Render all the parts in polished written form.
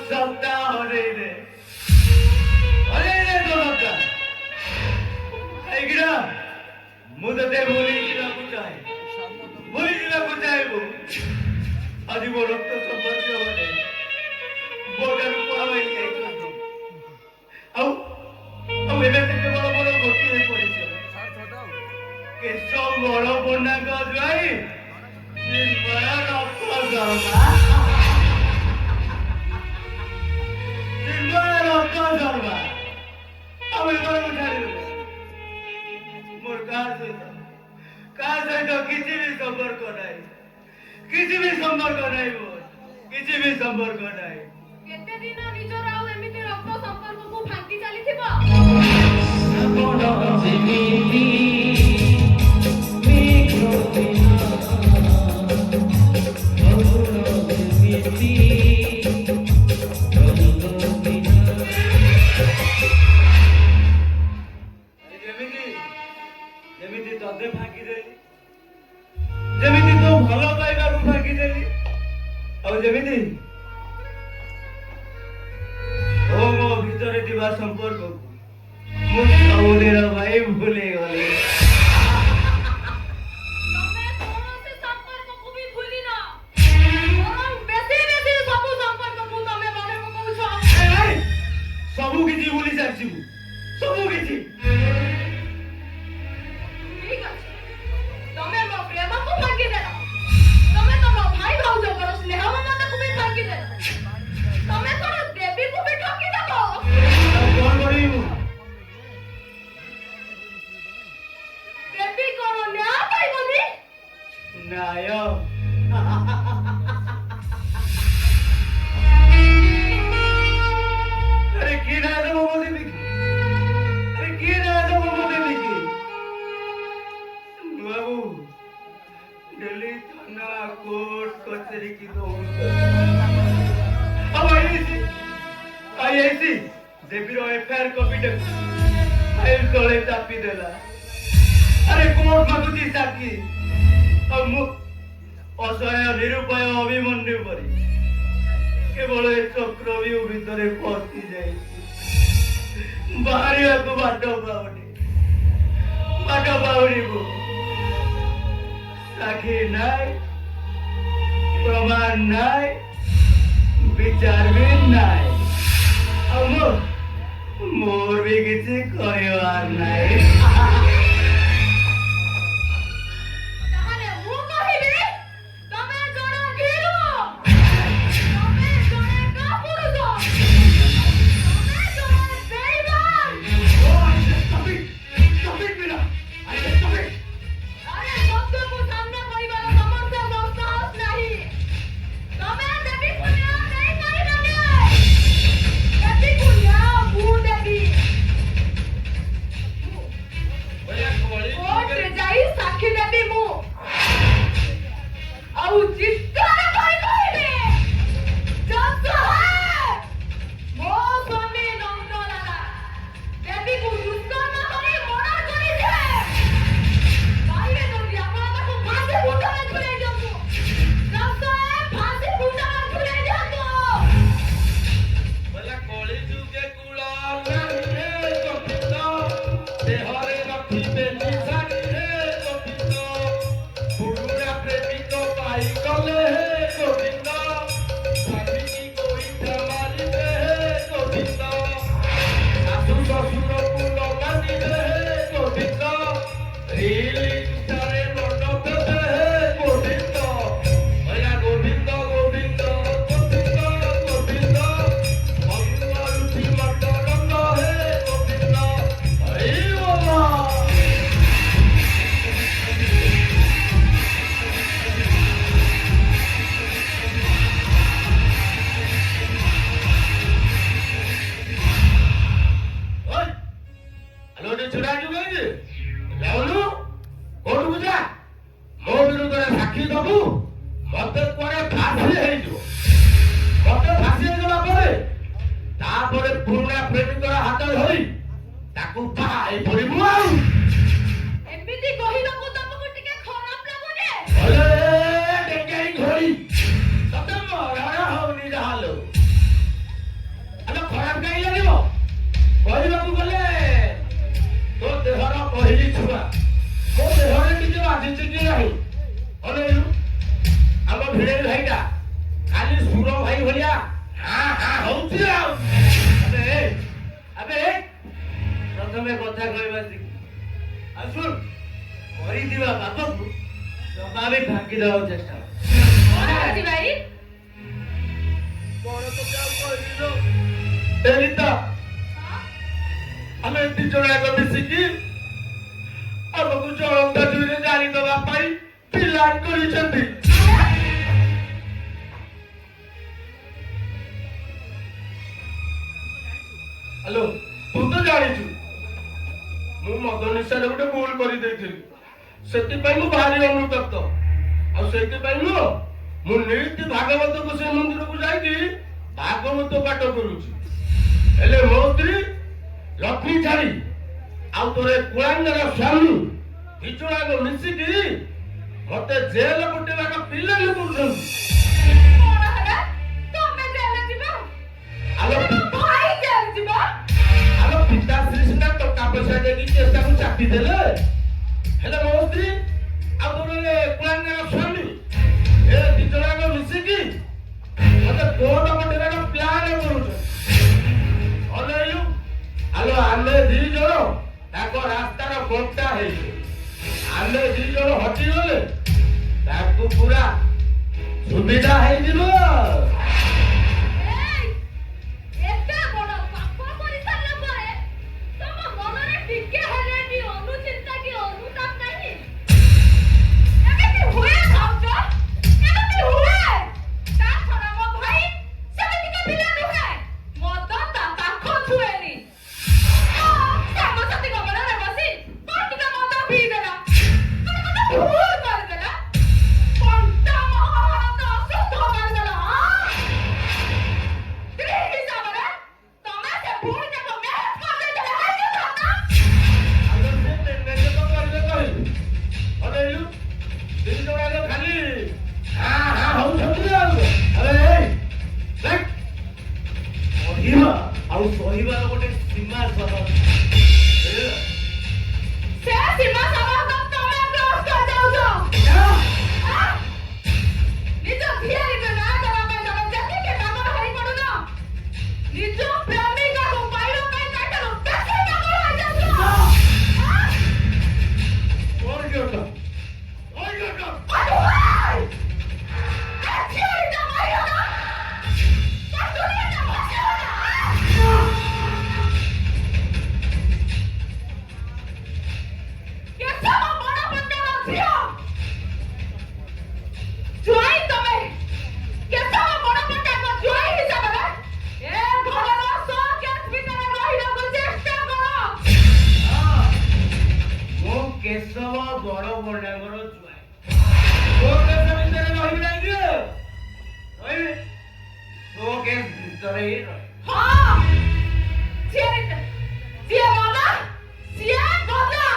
ସପ୍ତାହ ହରେଇରେ ଦରକାର କାହିଁକିନା ମୁଁ ତତେ ଭୁଲି ଯିବାକୁ ଚାହିଁବୁ ଆଜି ମୋ ରକ୍ତ ସମ୍ପର୍କୀୟ ମାନେ ମୋ ଠାରୁ କୁହାବାଇ ଯାଇଛନ୍ତି ଆଉ ଆଉ ଏବେ ତ କେବଳ ମୋର ଗୋଟିଏ ପରିଚୟ କେଶବ ବଳ ପଣ୍ଡାଙ୍କ ଜ୍ୱାଇଁ ଚିନ୍ମୟ ରକ୍ତ ଶର୍ମା ଆଉ ଏମାନଙ୍କୁ ଛାଡ଼ିଦେବେ ମୋର କାହା ସହିତ କିଛି ବି ସମ୍ପର୍କ ନାହିଁ ମୋର କିଛି ବି ସମ୍ପର୍କ ନାହିଁ। କେତେ ଦିନ ନିଜର ଆଉ ଏମିତି ରକ୍ତ ସମ୍ପର୍କକୁ ଭାଙ୍ଗି ଚାଲିଥିବ? ଯେମିତି ତତେ ଭାଙ୍ଗିଦେଲି ଯେମିତି ତୋ ଭଲ ପାଇବାକୁ ଭାଙ୍ଗିଦେଲି ଆଉ ଯେମିତି ମୋ ଭିତରେ ଥିବା ସମ୍ପର୍କକୁ ମୁଁ ସବୁଦିନ ଭାଇ ଭୁଲି ଗଲି। ସବୁ କିଛି ଭୁଲି ସାରିଛି ମୁଁ ସବୁ କିଛି। ତମେ ମୋ ପ୍ରେମକୁ ଭାଙ୍ଗିଦେଲ ତମେ ତମ ଭାଇ ଭାଉଜଙ୍କର ସ୍ନେହ ମମତାକୁ ବି ଭାଙ୍ଗିଦେଲ ତମେ କଣ ଦେବୀକୁ ବି ଠକିଦେବ? କଣ କରିବୁ? ଦେବୀ କଣ ନ୍ୟାୟ ପାଇବନି? ନ୍ୟାୟ अरे की न्याय देव मो देवी अरे की न्याय देव मो देवी बाबू दिल्ली थाना कोर्ट कचहरी की अब आईआईसी देवीर एफआईआर कॉपी फाइल तले चापी देला। अरे कोर्ट मागुची साक्षी अब मु असहाय निरुपाय अभिमन्यु परी केवल ए चक्रव्यूह भितरे फसी जाए बाहरिया बाट पाउनी साक्षी नाय प्रमाण नाय विचार भी नाय मोर भी किसी करवार नाय। ଭିଣେଇ ଭାଇଟା ଖାଲି ସୁର ଭାଇ ଭଳିଆ ହାଁ ହାଁ ହଉଛି ଆଉ। ଆବେ ଆବେ ପ୍ରଥମେ କଥା କହିବା ଶିଖ। ଆଉ ଶୁଣ, କରିଥିବା ପାପକୁ ଜମା ବି ଢାଙ୍କି ଦେବାକୁ ଚେଷ୍ଟା କର। କଣ ଅଛି ଭାଇ? କଣ ତତେ ଆଉ କହିବି ଲୋ? ଏଇ ତ ହଁ? ଆମେ ଦି ଜଣ ଯାକ ମିଶିକି ଆମକୁ ଜଳନ୍ତା ଜୁଇରେ ଜାଳିଦବା ପାଇଁ ପ୍ଲାନ କରିଛନ୍ତି। ହ୍ୟାଲୋ, ତୁ ତ ଜାଣିଛୁ ମୁଁ ମଦ ନିଶାରେ ଗୋଟେ ଭୁଲ କରିଦେଇଥିଲି, ସେଥିପାଇଁ ମୁଁ ଭାରି ଅନୁତପ୍ତ। ଆଉ ସେଇଥିପାଇଁ ନୁହଁ, ମୁଁ ନୀତି ଭାଗବତକୁ ସେ ମନ୍ଦିରକୁ ଯାଇକି ଭାଗବତ ପାଠ କରୁଛି। ହେଲେ ମୋ ସ୍ତ୍ରୀ ଲକ୍ଷ୍ମୀ ଛାଡ଼ି ଆଉ ତୋର କୁଳାଙ୍ଗର ସ୍ୱାମୀ ଦିଜଣାକ ମିଶିକି ମତେ ଜେଲ ପଠେଇବାର ପ୍ଲାନ କରୁଛନ୍ତି। କଣ ହେଲା? ତମେ ଜେଲ ଯିବ? ଆଲୋ ତମ ଭାଇ ଜେଲ ଯିବ? ଆଲୋ ପିତାଶ୍ରୀ ସିନା ଟଙ୍କା ପଇସା ଦେଇକି କେସଟାକୁ ଚାପି ଦେଲେ, ହେଲେ ମୋ ସ୍ତ୍ରୀ ଆଉ ତୋର କୁଳାଙ୍ଗର ସ୍ୱାମୀ ଏ ଦିଜଣାକ ମିଶିକି ମତେ କୋର୍ଟ ପଠେଇବାର ପ୍ଲାନ କରୁଛନ୍ତି। ଅନେଇଲୁ, ଆଲୋ ଆମେ ଦି ଜଣ ତାଙ୍କ ରାସ୍ତାର କଣ୍ଟା ହେଇଛୁ। ଆମେ ଦି ଜଣ ହଟିଗଲେ ତାକୁ ପୁରା ସୁବିଧା ହେଇଯିବ। ଏଇ, ଏତେ ବଡ ପାପ କରିସାରିଲା ପରେ ତମ ମନରେ ଟିକେ ହେଲେ ବି ଅନୁଚିନ୍ତା କି ଅନୁତାପ ନାହିଁ? ଏମିତି ହୁଏ ଭାଉଜ, ଏମିତି ହୁଏ। ତା ଛଡା ମୋ ଭାଇ ସେମିତିକା ପିଲା ନୁହେଁ। ମଦ ତା ପାଖ ଛୁଏନି। ସାଙ୍ଗସାଥୀଙ୍କ ମେଳରେ ବସି କଣ ଟିକେ ମଦ ପିଇଦେଲା, କଣ ଗୋଟେ ଭୁଲ କରିଦେଲା, କଣ୍ଟା ମହାଭାରତ ଅଶୁଦ୍ଧ କରିଦେଲା। ସ୍ତ୍ରୀ ହିସାବରେ ତମେ ସେ ଭୁଲଟାକୁ ମ୍ୟାରେଜ କରିଦେଇଥିଲେ ହେଇଥାନ୍ତା। ଆଲୋ ସେ ମେନେଜ ତ କରିବେ କହିଲୁ। ଅନେଇଲୁ, ଦି ଜଣଯାକ ଖାଲି ହାଁ ହାଁ ହଉଛନ୍ତି ଆଉ। ଆରେ ଏଇ, ଦେଖ, କହିବା ଆଉ ସହିବାର ଗୋଟେ ସୀମା ସହ ସେ ସୀମା ସୀମାତ ତମେ କ୍ରସ କରିଯାଉଛ। ନିଜ ଝିଆରୀକୁ ନ୍ୟାୟ ଦେବା ପାଇଁ ତମେ ଯେତିକି ପାଗଳ ହେଇପଡୁନ, ନିଜ ପ୍ରେମିକାକୁ ପାଇବା ପାଇଁ ତାଠାରୁ ବେଶୀ ପାଗଳ ହେଇଯାଉଛ। କଣ କି ଅଟ? କଣ କି ଅଟ? ଝିଆରୀଟା ମାରିଗଲା, ତା ଦୁନିଆଟା ଭାସିଗଲା। କେଶବ ବଡ଼ ପଣ୍ଡାର ଝିଅ, ଜ୍ୱାଇଁ ତମେ। କେଶବ ବଡ଼ ପଣ୍ଡାଙ୍କ ଜ୍ୱାଇଁ ହିସାବରେ ଏ ଘରର ସହ କେସ୍ ଭିତରେ ରହିବାକୁ ଚେଷ୍ଟା କର। ମୁଁ କେଶବ ବଡ ପଣ୍ଡାଙ୍କର ଜ୍ୱାଇଁ। ତୋ କେଶ ଭିତରେ ରହିବି ନାହିଁ କି? ରହିବି। ତୋ କେଶ ଭିତରେ ହିଁ ରହିବି। ହଁ, ଯିଏ ଗଲା ସିଏ ଗଲା।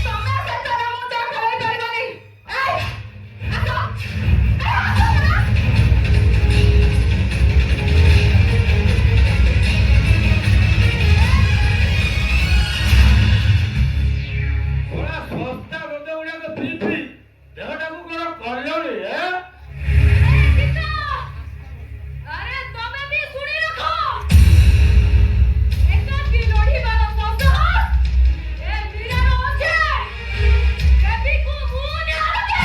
ତମେ ସେଥିରେ ମୁଣ୍ଡ ଖେଳେଇ ପାରିବନି। ଏଇ, ଆସ, ଆସ ନା। ପୁରା ଶସ୍ତା ମଦ ଗୁଡାକ ପିଇ ପିଇ ଦେହଟାକୁ କଣ କଲଣି? ଗୀତା, ଆରେ ତମେ ବି ଶୁଣି ରଖ। ଏକାକି ଲଢିବାର ସାହସ ଏ ମୀରାର ଅଛି। ଦେବୀକୁ ମୁଁ ନିହାରକେ।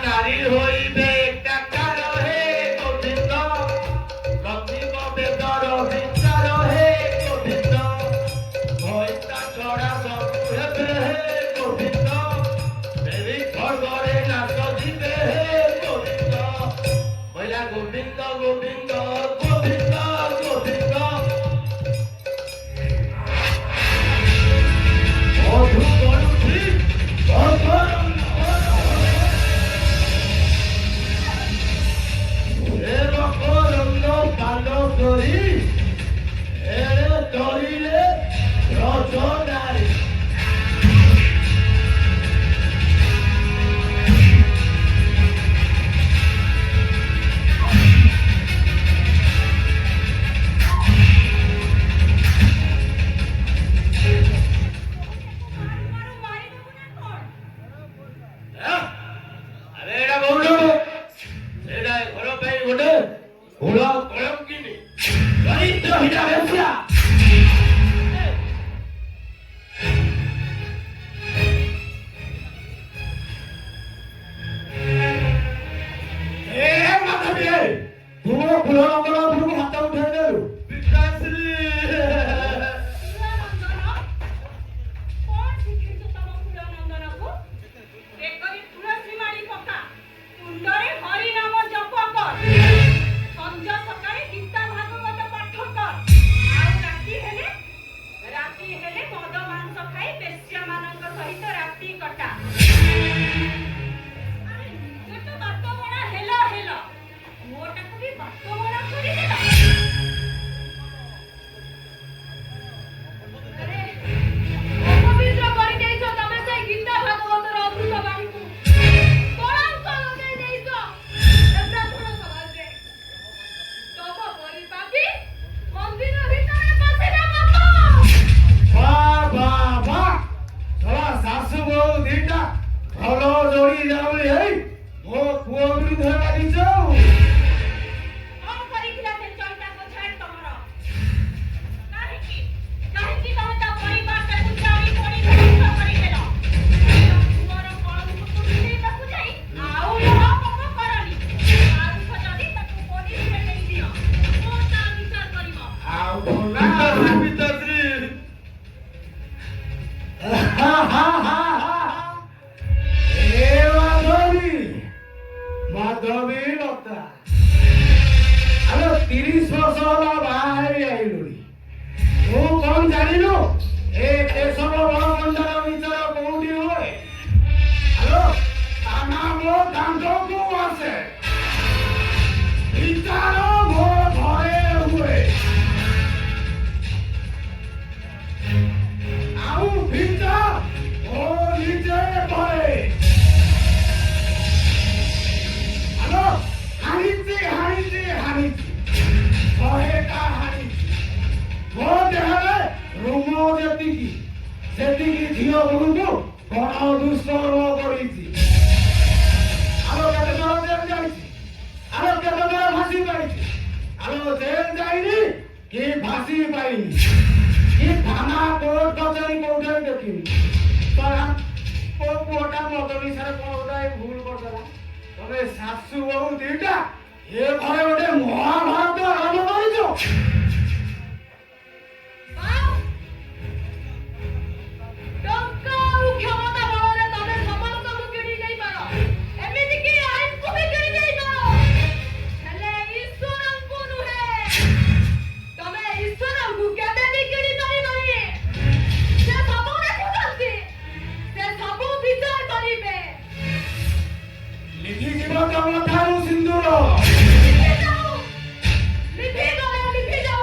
নারী হইবে টাকার হে গোবিন্দ, লক্ষ্মীব বেদর বিচার হে গোবিন্দ, ভয়তা ছড়া ସବୁ ହେବେ হে গোবিন্দ, দেবী খড়গরে নাচ দিবে হে ଗୋଟେ ହୁଳ କଳଙ୍କିନି ଦରିଦ୍ରହୀନ ବେଶ୍ୟା। ତୁମ କୁଳ ନନ୍ଦନ ଉପରକୁ ହାତ ଉଠାଇ ଦେଲୁ ପିତାଶ୍ରୀ। କୁଳନନ୍ଦନ? କଣ ଶିଖିଛୁ ତମ କୁଳନନ୍ଦନକୁ? ବେକରେ ତୁଳସୀ ମାଳି ପକା, ତୁଣ୍ଡରେ ହରି ନାମ ଜପ କର, ସଞ୍ଜ ସକାଳେ ଗୀତା ଭାଗବତ ପାଠ କର, ଆଉ ରାତି ହେଲେ ମଦ ମାଂସ ଖାଇ ବେଶ୍ୟାମାନଙ୍କ ସହିତ ରାତି କଟା। ଆରେ ନିଜେ ତ ବାଟ ବଣା ହେଲ, ମୋଟାକୁ ବି ବାଟ ବଣା କରିଦେଲ। ଆରେ ଅପବିତ୍ର କରିଦେଇଛ ତମେ ସେଇ ଗୀତା ଭାଗବତର ଅମୃତ ବାଣୀକୁ। କଳଙ୍କ ଲଗେଇ ଦେଇଛ ଏ ବ୍ରାହ୍ମଣ ସମାଜରେ। ତମ ପରି ପାପୀ ମନ୍ଦିର ଭିତରେ ପଶିଲେ ପାପ। ବାଃ ବାଃ ବାଃ, ତୋର ଶାଶୁ ବୋହୂ ଦିଟା ଭଲ ଯୋଡ଼ି ଯାଉଳି ହେଇ ମୋ ପୁଅ ବିରୁଦ୍ଧରେ ଲାଗିଛ। କଣ କରିଥିଲା ସେ ଚଇତାଙ୍କ ଝାଡ଼ ତମର? କାହିଁକି ତମେ ତା ପରିବାରଟାକୁ ଜାଳି ପୋଡ଼ି ଧ୍ୱଂସ କରିଦେଲ? ପୁଅର କଳଙ୍କକୁ ଲୁଚେଇବାକୁ ଯାଇ ଆଉ ମହାପାପ କରନି। ପାରୁଛ ଯଦି ତାକୁ ପୋଲିସରେ ଦେଇଦିଅ, କୋର୍ଟ ତା ବିଚାର କରିବ। ଆଉ ଭଲା ପିତାଶ୍ରୀ। ଏ ମାଧବୀ ଲତା, ଆଲୋ 30 ବର୍ଷ ହେଲା ବାହା ହେଇ ଆଇଲୁଣି। ମୁଁ କଣ ଜାଣିନୁ ଏ କେଶବ ବଳକଣ୍ଡାର ଭିତର କୋଉଠି ହୁଏ? ଆଲୋ ତା ନାଁ ମୋ ଦାଣ୍ଡକୁ ଆସେ, ବିଚାର ମୋ ଘରେ ହୁଏ। ଆଉ ଭିତା ଓ ନିଜେ ଘରେ। ଆଲୋ ହାଣିଛି ଶହେଟା ହାଣିଛି। ମୋ ଦେହରେ ରୁମ ଯେତିକି ସେତିକି ଝିଅ ବୋହୂଙ୍କୁ ଗଣ ଦୁଷ୍କର୍ମ କରିଛି। ଆଲୋ କେତେ ଥର ଜେଲ ଯାଇଛି, ଆଲୋ କେତେ ଥର ଫାଶୀ ପାଇଛି। ଆଲୋ ଜେଲ ଯାଇନି କି ଫାଶୀ ପାଇନି କି ଥାନା କୋର୍ଟ କଚେରୀ କୋଉଠି ଦେଖିନି। ମୋ ପୁଅଟା ମଦ ନିଶାରେ କଣ ଗୋଟେ ଭୁଲ କରିଦେଲା। ତମେ ଶାଶୁ ବୋହୂ ଦିଟା ଏ ଘରେ ଗୋଟେ ମହାଭାରତ ଆରମ୍ଭ କରିଛ। ଟଙ୍କା ଆଉ କ୍ଷମତା ବଳରେ ତମେ ସମସ୍ତଙ୍କୁ କିଣି ଦେଇପାର, ଏମିତିକି ଆଇନକୁ ବି କିଣି ଦେଇପାର, ହେଲେ ଈଶ୍ୱରଙ୍କୁ ନୁହେଁ। ତମେ ଈଶ୍ୱରଙ୍କୁ କେବେ ବି କିଣି ପାରିବନି। ସେ ସବୁ ଦେଖୁଛନ୍ତି, ସେ ସବୁ ବିଚାର କରିବେ। ଲିଭିଯିବ ତମ ଠାରୁ ସିନ୍ଦୁର। ଲିଭି ଯାଉ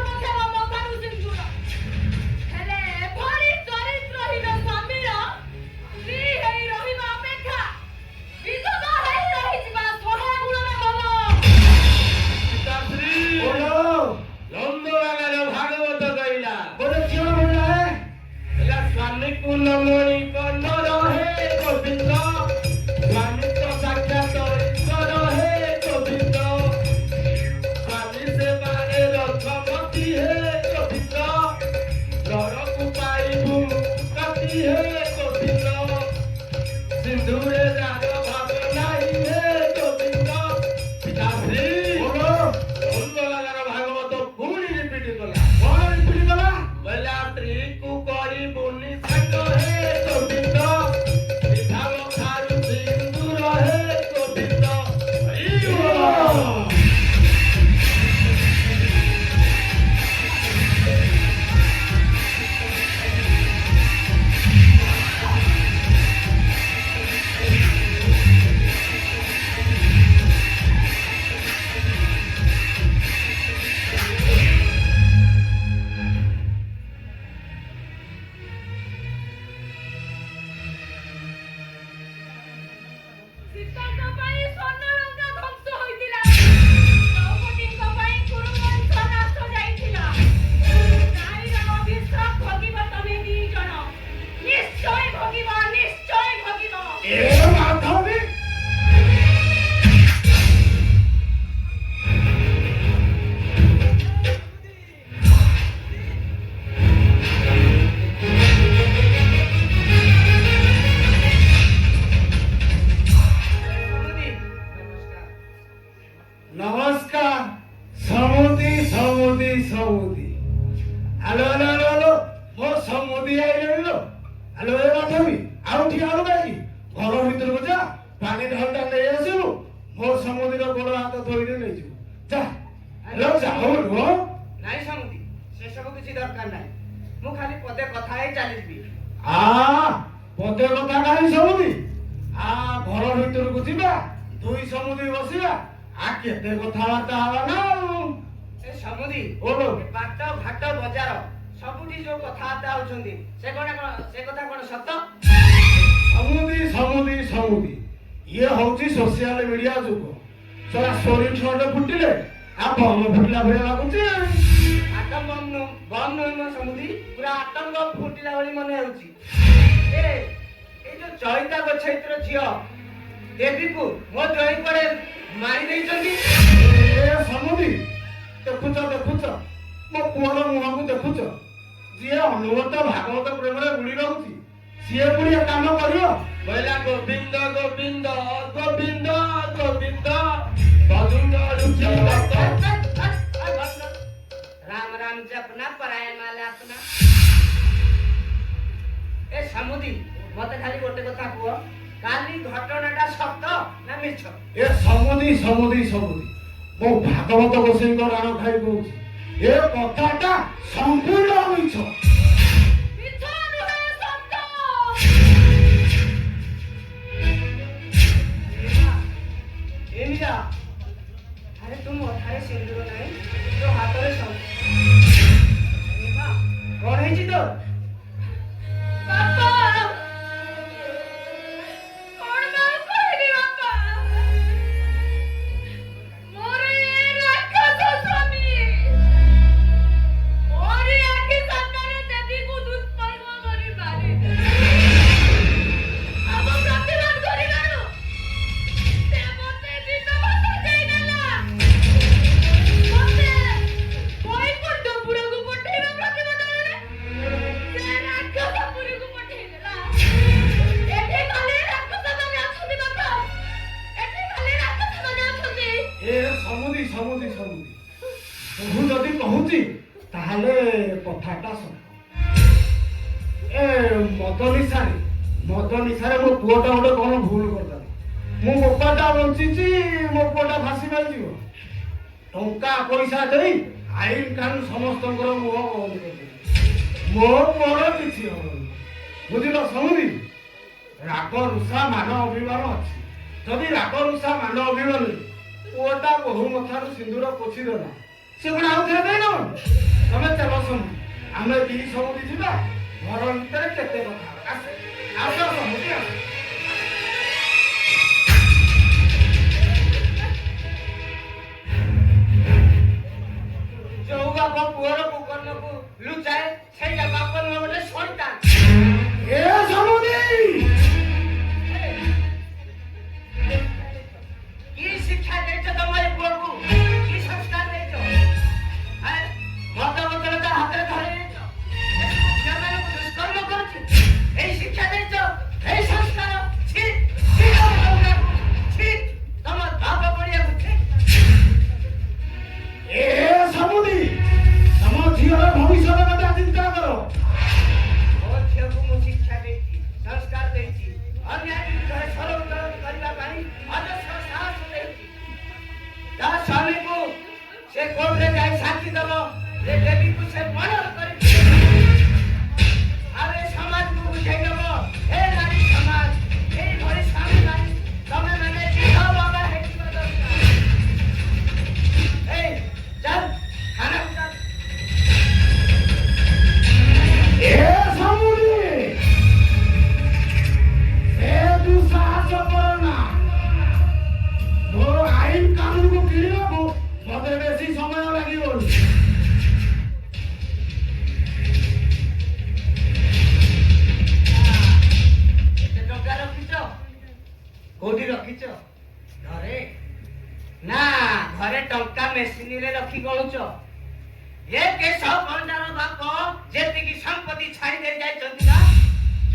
নমস্কার সমুদি সমুদি সমুদি হ্যালো হ্যালো হ্যালো হ্যালো ମୋ ସମୁଦି ଆଇଲେଣି ଲୋ ହ୍ୟାଲୋ ଏ ମାଧବୀ ଆଉ ଠିଆ ହଉ କାହିଁକି ଘର ଭିତରକୁ ଯା ପାଣି ଢାଲଟା ନେଇ ଆସିବୁ ମୋ ସମୁଦିର ଗୋଡ଼ ହାତ ଧୋଇରେ ନେଇଯିବୁ ଯା ହ୍ୟାଲୋ ଯାଉ ନାଇଁ ସମୁଦି ସେସବୁ କିଛି ଦରକାର ନାହିଁ ମୁଁ ଖାଲି ପଦେ କଥା ହେଇ ଚାଲିଯିବି। ପଦେ କଥା ନାହିଁ ସମୁଦି ଘର ଭିତରକୁ ଯିବା ଦୁଇ ସମୁଦି ବସିବା କେତେ କଥାବାର୍ତ୍ତା ହବା ନା ଏ ସମୁଦି ଓଲୋ ବାଟ ଘାଟ ବଜାର ସବୁଠି ଯୋଉ କଥାବାର୍ତ୍ତା ହଉଛନ୍ତି ସେ କଥା କଣ ସତ? ସମୁଦି ସମୁଦି ସମୁଦି ଇଏ ହଉଛି ସୋସିଆଲ ମିଡିଆ ଯୁଗ ସରା ସୋରି ଛୁଆଟେ ଫୁଟିଲେ ବମ ଫୁଟିଲା ଭଳିଆ ଲାଗୁଛି। ଆଟମ ବମ୍ ନୁହେଁ ସମୁଦି ପୁରା ଆଟମ ବମ୍ ଫୁଟିଲା ଭଳି ମନେ ହେଉଛି। ଏଇ ଯୋଉ ଚଳିତା ଗୋଛାଇତର ଝିଅ ଦେବୀକୁ ମୋ ଜୟୀ ପରେ ମାରି ଦେଇଛନ୍ତି। ସମୁଦି ଦେଖୁଛ ଦେଖୁଛ ମୋ ପୁଅର ମୁହଁକୁ ଦେଖୁଛ ଯିଏ ଅନୁଗତ ଭାଗବତ ପ୍ରେମରେ ବୁଡି ରହୁଛି ସିଏ ପୁଣି ଏ କାମ କରିବ କହିଲା ଗୋବିନ୍ଦ ଗୋବିନ୍ଦ ଗୋବିନ୍ଦ ଗୋବିନ୍ଦ ବଜୁଙ୍ଗ ଲୁଚି राम राम जपना पराय माला अपना। ए समुदी मते खाली गोटे कथा कुह काली घटनाटा सत ना मिछ? ए ସମୁଦି ସମୁଦି ସମୁଦି ମୋ ଭାଗବତ ଗୋସାଇଙ୍କ ରାଣ ଖାଇ କହୁଛି ଏ କଥାଟା ସମ୍ପୂର୍ଣ୍ଣ ମିଛ। ମିଛ ନୁହେଁ ସତ। ଏମିରା ଆରେ ତୁ ମଥାରେ ସିନ୍ଦୁର ନାହିଁ ତୋ ହାତରେ କଣ ହେଇଛି ତୋର? ବାପା କଣ ବା କହିବି ବାପା ମୋର ଏ ରାକ୍ଷସ ସ୍ୱାମୀ ମୋରି ଆଖି ସାମ୍ନାରେ ଦେବୀକୁ ଦୁଷ୍କର୍ମ କରି ମାରିଦେଲେ। ଆମ ପ୍ରତିବାଦ କରିବାରୁ ସେ ମୋତେ ବିଧବା ସଜାଇଦେଲା। ମୋତେ ବୈକୁଣ୍ଠପୁରକୁ ପଠେଇବା ପ୍ରତିବଦଳରେ ସେ ରାକ୍ଷସପୁରକୁ ପଠେଇଦେଲା। ଏଠି ଖାଲି ରାକ୍ଷସମାନେ ଅଛନ୍ତି ବାପା ଏଠି ଖାଲି ରାକ୍ଷସମାନେ ଅଛନ୍ତି। ଏ ସମୁଦି ସମୁଦି ସମୁଦି ମୁଁ ଯଦି କହୁଛି ତାହେଲେ କଥାଟା ସତ। ଏ ମଦ ନିଶାରେ ମୋ ପୁଅଟା ଗୋଟେ କଣ ଭୁଲ କରିଦେଲା। ମୋ ବୋପାଟା ବଞ୍ଚିଛି ମୋ ପୁଅଟା ଫାଶୀ ପାଇଯିବ। ଟଙ୍କା ପଇସା ଦେଇ ଆଇନ କାନୁନ ସମସ୍ତଙ୍କର ମୁହଁ ବନ୍ଦ କରିଦେବି ମୋ ପୁଅର କିଛି ହବନି ବୁଝିଲ ସମୁଦି। ରାଗ ରୁଷା ମାନ ଅଭିମାନ ଅଛି ଯଦି ରାଗ ରୁଷା ମାନ ଅଭିମାନ ପୁଅଟା ବହୁ ମଥାରୁ ସିନ୍ଦୁର ପୋଛିଦେଲା ସେ କଣ ଆଉ ଥରେ ଦେଇନ ତମେ ଚାଲ ସମୁଦି ଆମେ ଦି ସମୁଦି ଯିବା ଘର ଭିତରେ କେତେ କଥା ଆସ ଆସ ସମୁଦି ଆସ। ଯୋଉ ବାପ ପୁଅର କୁକର୍ମକୁ ଲୁଚାଏ ସେଇଟା ବାପ ନୁହେଁ ଗୋଟେ ସନ୍ତାନ। ଏ ସମୁଦି କି ଶିକ୍ଷା ଦେଇଛ ତମ ଏ ପୁଅକୁ କି ସଂସ୍କାର ଦେଇଛ? ମଦ ବୋତଲ ତା ହାତରେ ଧରି ଦେଇଛ ଝିଅମାନଙ୍କୁ ଦୁଷ୍କର୍ମ କରୁଛି ଏଇ ଶିକ୍ଷା ଦେଇଛ ଏଇ ସଂସ୍କାର ଛି ଛି ଛି ତମ ବାପ ପଡ଼ିବାକୁ ଛି। ଏ ସମୁଦି ତମ ଝିଅର ଭବିଷ୍ୟତ କଥା ଚିନ୍ତା କର। ମୋ ଝିଅକୁ ମୁଁ ଶିକ୍ଷା ଦେଇଛି ସଂସ୍କାର ଦେଇଛି ଅନ୍ୟାୟ ବିରୁଦ୍ଧରେ ସ୍ୱର ଉତ୍ତୋଳନ କରିବା ପାଇଁ ଅଜସ୍ର ସାହସ ଦେଇଛି। ତା ସ୍ୱାମୀକୁ ସେ କୋର୍ଟରେ ଯାଇ ସାକ୍ଷୀ ଦେବ ଯେ ଦେବୀକୁ ସେ ମର୍ଡର କରିଛି। ଆଉ ଏ ସମାଜକୁ ବୁଝେଇ ଦେବ ଏ ନାରୀ ସମାଜ ଏଇଭଳି ସ୍ୱାମୀ ନାହିଁ ତମେ ମାନେ ବିଧବା ହେଇଯିବା ଦରକାର। ଏଇ ଚାଲ ଖାନାକୁ ଚାଲ। ଏ ସମୁଦି ଏ ତୁ ସାହାଯ୍ୟ କର ନା ମୋ ଆଇନ କାନୁନକୁ କିଣିବାକୁ ମତେ ବେଶୀ ସମୟ ଲାଗିବନି। କେତେ ଟଙ୍କା ରଖିଛ? କୋଉଠି ରଖିଛ? ଘରେ ନା ଘରେ ଟଙ୍କା ମେସିନରେ ରଖି ଗଣୁଛ? ଏ କେଶ ପଣ୍ଡାର ବାପ ଯେତିକି ସମ୍ପତ୍ତି ଛାଇ ଦେଇ ଯାଇଛନ୍ତି ନା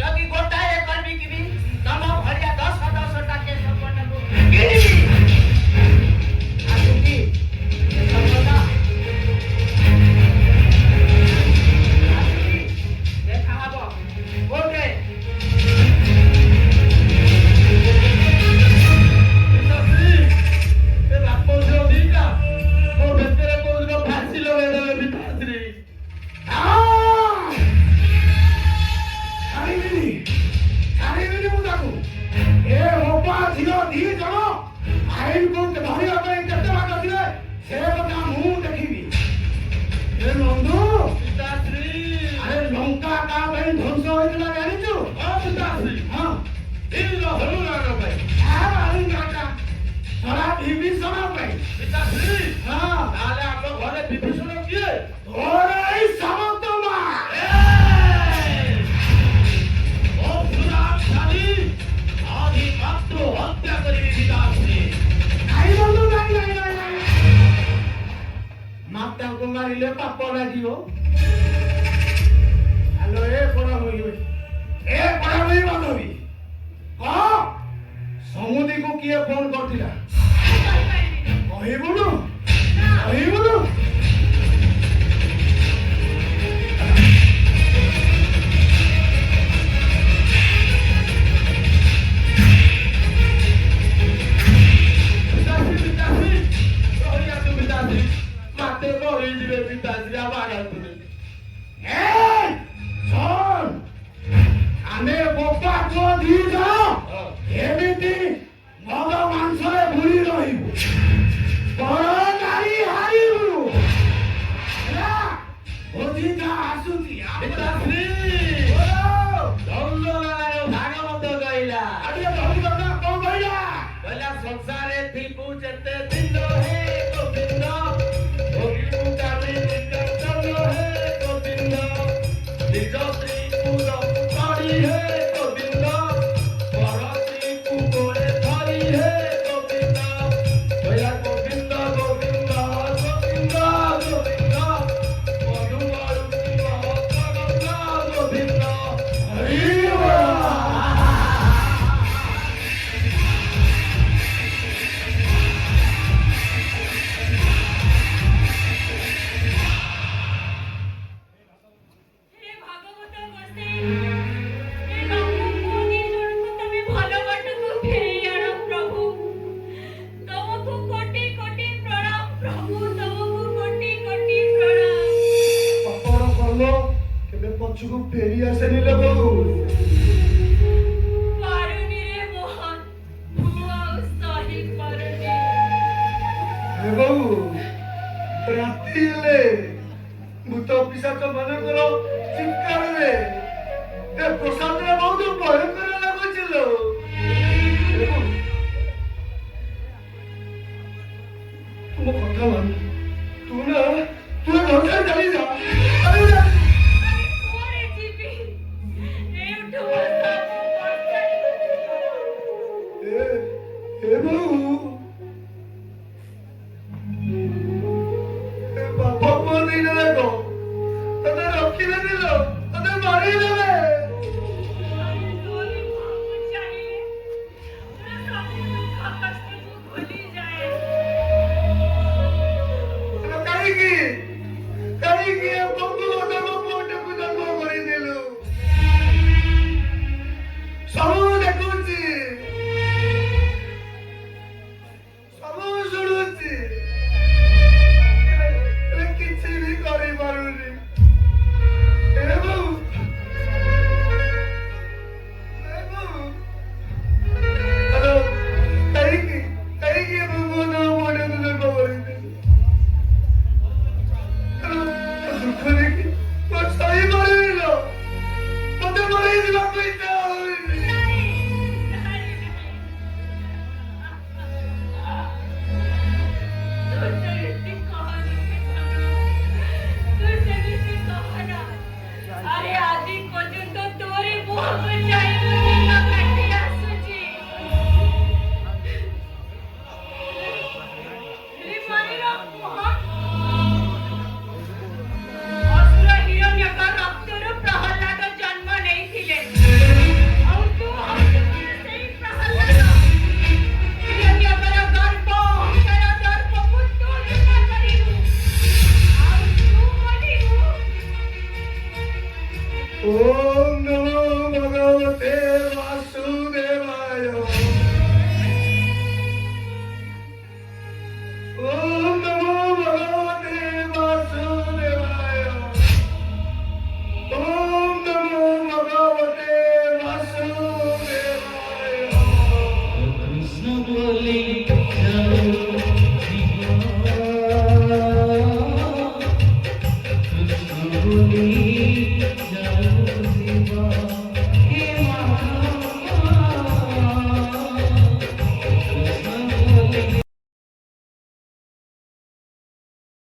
ଯଦି ଗୋଟାଏ କରିବି କିବି ତମ ଭଳିଆ 10 ଟା କେଶ ପଣ୍ଡାକୁ କିଣିବି। ଆସୁଛି ସ୍ୱାମୀକୁ ଧରିବା ପାଇଁ କେତେ ବାଟ ଯିବେ ସେ କଥା ମୁଁ ଦେଖିବି। ଏ ନନ୍ଦୁ, ପିତାଶ୍ରୀ ଆରେ ଲଙ୍କା କାହା ପାଇଁ ଧ୍ୱଂସ ହୋଇଥିଲା ଜାଣିଛୁ? ହଁ ପିତାଶ୍ରୀ ହଁ, ବୀର ହନୁମାନ ପାଇଁ। ଶଳା ବିଭୀଷଣ ପାଇଁ। ପିତାଶ୍ରୀ ହଁ, ତାହେଲେ ଆମ ଘରେ ବିଭୀଷଣ କିଏ? ତୋର ଏଇ ସାମନ୍ତ ମା। ଆଜି ମାତ୍ର ହତ୍ୟା କରିବି ପିତାଶ୍ରୀ। ନାଇଁ ବନ୍ଧୁ, ନାଇଁ ନାଇଁ ନାଇଁ ନାଇଁ, ମାତାଙ୍କୁ ମାରିଲେ ପାପ ଲାଗିବ। ହ୍ୟାଲୋ, ଏ ପଢାବହି ବାନ୍ଧବୀ, କହ ସମୁଦିକୁ କିଏ ଫୋନ କରିଥିଲା? କହିବୁନୁ? କହିବୁନୁ? ପିତାଶ୍ରୀ ପିତାଶ୍ରୀ ରହିଯାନ୍ତୁ ପିତାଶ୍ରୀ। ମାତେ ମରିଯିବେ ପିତାଶ୍ରୀ ଆଉ ବାଡ଼ାନ୍ତୁନି। ଏ ଶୁଣ, ଆମେ ବୋପା ପୁଅ ଦି ଜଣ ଏମିତି ମଦ ମାଂସରେ ବୁଡ଼ି ରହିବୁ, ବଡ଼ ନାରୀ ହାରିବୁ। ହେଲା, ଭୋଜିଟା ଆସୁଛି। ପିତାଶ୍ରୀ ବୋଲ। ଦଣ୍ଡନାରାୟଣ ଭାଗବତ କହିଲା। ଆରେ ଧରି ବାବା କଣ କହିଲା? କହିଲା ସଂସାରେ ଥିବୁ ଯେତେ ଦିନ ହେ ଗୋବିନ୍ଦ, ଭୋଗିବୁ କାଲି ନିର୍ଯାତନ ହେ ଗୋବିନ୍ଦ, ନିଜ ସ୍ତ୍ରୀକୁ ଦବୁ କରି ହେ ଗୋବିନ୍ଦ, ପର ସ୍ତ୍ରୀକୁ କୋଳେ ଧରି ହେ ଗୋବିନ୍ଦ। କହିଲା ଗୋବିନ୍ଦ ଗୋବିନ୍ଦ ଗୋବିନ୍ଦ ଗୋବିନ୍ଦ, ମନୁ ମରୁଥିବ ଗୋବିନ୍ଦ ଗୋବିନ୍ଦ। ହରି ବୋଲ। ହେ ଭାଗବତ ବସେ, ଏ ବାପୁ ପୁଅ ଦି ଜଣଙ୍କୁ ତମେ ଭଲ ବାଟକୁ ଫେରେଇ ଆଣ ପ୍ରଭୁ। ତମକୁ କୋଟି କୋଟି ପ୍ରଣାମ ପ୍ରଭୁ, ତମକୁ କୋଟି କୋଟି ପ୍ରଣାମ। ପାପର କର୍ମ କେବେ ପଛକୁ ଫେରି ଆସେନି ଲୋ ବୋଉ। ପାରୁନି ରେ ମୋହନ, ମୁଁ ଆଉ ସହି ପାରୁନି। ହେ ବୋଉ, ରାତି ହେଲେ ଭୂତ ପିଶାଚ ମାନଙ୍କର ଚିତ୍କାରରେ ଏ ପ୍ରସାଦରେ ବହୁତ ଭୟଙ୍କର ଲାଗୁଛି ଲୋ। ହେ ବୋଉ, ତୁମ କଥା ମାନ, ତୁ ଏ ଘର ଛାଡ଼ି ଚାଲିଯା, ଚାଲିଯା। ଆରେ କୁଆଡ଼େ ଯିବି? ଏଇଠୁ ବସା ମୁଁ ବସାଇ। ହେ ବୋଉ, ଏ ବାପ ପୁଅ ଦିଟା ଯାକ ତତେ ରଖିବେନି ଲୋ, ତତେ ମାରିଦେବେ। ତୋରି ମୁହଁକୁ ଚାହିଁଲେ ମୋର ସବୁ ଦୁଃଖ କଷ୍ଟକୁ ଭୁଲିଯାଏ। କାହିଁକି?